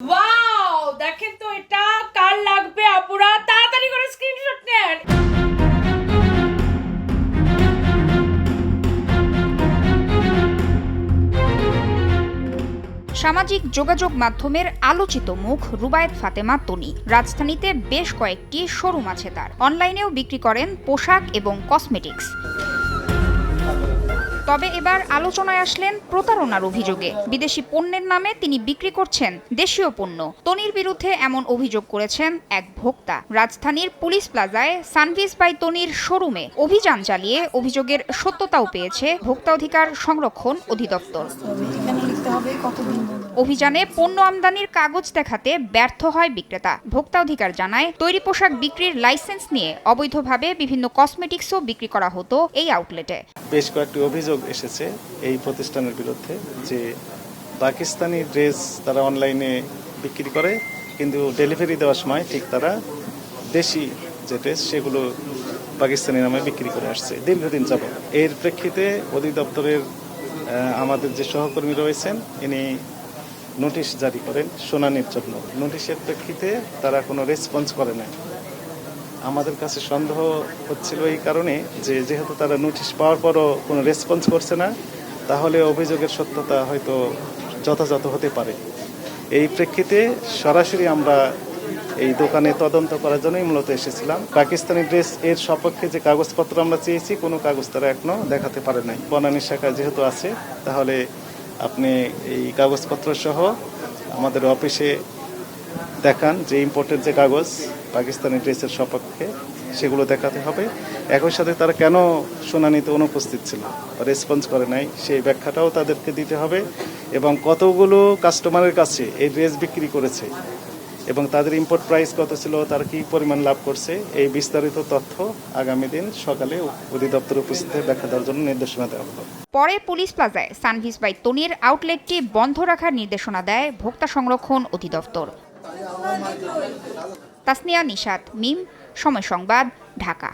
Wow, দেখেন তো এটা কার লাগবে আপুরা, তাড়াতাড়ি করে স্ক্রিনশট নেন। সামাজিক যোগাযোগ মাধ্যমের আলোচিত মুখ রুবায়েত ফাতেমা তনি। রাজধানীতে বেশ কয়েকটি শোরুম আছে তার। অনলাইনেও বিক্রি করেন পোশাক এবং কসমেটিক্স। তবে এবার আলোচনায় আসলেন প্রতারণার অভিযোগে। বিদেশি পণ্যের নামে তিনি বিক্রি করছেন দেশীয় পণ্য। তনির বিরুদ্ধে এমন অভিযোগ করেছেন এক ভোক্তা। রাজধানীর পুলিশ প্লাজায় সানভিস বাই তনির শোরুমে অভিযান চালিয়ে অভিযোগের সত্যতাও পেয়েছে ভোক্তা অধিকার সংরক্ষণ অধিদপ্তর। অভিযানে পণ্য আমদানির কাগজ দেখাতে ব্যর্থ হয় বিক্রেতা। ভোক্তা অধিকার জানায়, তৈরি পোশাক বিক্রির লাইসেন্স নিয়ে অবৈধভাবে বিভিন্ন কসমেটিক্সও বিক্রি করা হতো এই আউটলেটে। বেশ কয়েকটি অভিযোগ এসেছে এই প্রতিষ্ঠানের বিরুদ্ধে যে পাকিস্তানি ড্রেস তারা অনলাইনে বিক্রি করে, কিন্তু ডেলিভারি দেওয়ার সময় ঠিক তারা দেশি যে ড্রেস সেগুলো পাকিস্তানি নামে বিক্রি করে আসছে দীর্ঘদিন যাবত। এর প্রেক্ষিতে অধিদপ্তরের আমাদের যে সহকর্মী রয়েছেন ইনি নোটিশ জারি করেন শুনানির জন্য। নোটিশের প্রেক্ষিতে তারা কোনো রেসপন্স করে না। আমাদের কাছে সন্দেহ হচ্ছিল এই কারণে যে যেহেতু তারা নোটিশ পাওয়ার পরও কোনো রেসপন্স করছে না, তাহলে অভিযোগের সত্যতা হয়তো যথাযথ হতে পারে। এই প্রেক্ষিতে সরাসরি আমরা এই দোকানে তদন্ত করার জন্যই মূলত এসেছিলাম। পাকিস্তানি ড্রেস এর সপক্ষে যে কাগজপত্র আমরা চেয়েছি কোনো কাগজ তারা এখনো দেখাতে পারে নাই। বনানী শাখা যেহেতু আছে, তাহলে আপনি এই কাগজপত্র সহ আমাদের অফিসে দেখান যে ইম্পোর্টের যে কাগজ পাকিস্তানি ড্রেসের সপক্ষে সেগুলো দেখাতে হবে। একই সাথে তারা কেন শুনানিতে অনুপস্থিত ছিল, রেসপন্স করে নাই সেই ব্যাখ্যাটাও তাদেরকে দিতে হবে, এবং কতগুলো কাস্টমারের কাছে এই ড্রেস বিক্রি করেছে এবং তাদের ইম্পোর্ট প্রাইস কত ছিল, তারা কি পরিমাণ লাভ করছে, এই বিস্তারিত তথ্য আগামী দিন সকালে অধিদপ্তরে উপস্থিত ব্যাখ্যা দেওয়ার জন্য নির্দেশনা দেওয়া হলো। পরে পুলিশ প্লাজায় সানভিস বাই তনির আউটলেটটি বন্ধ রাখার নির্দেশনা দেয় ভোক্তা সংরক্ষণ অধিদপ্তর। তাসনিয়া নিশাত, মিম, সময় সংবাদ, ঢাকা।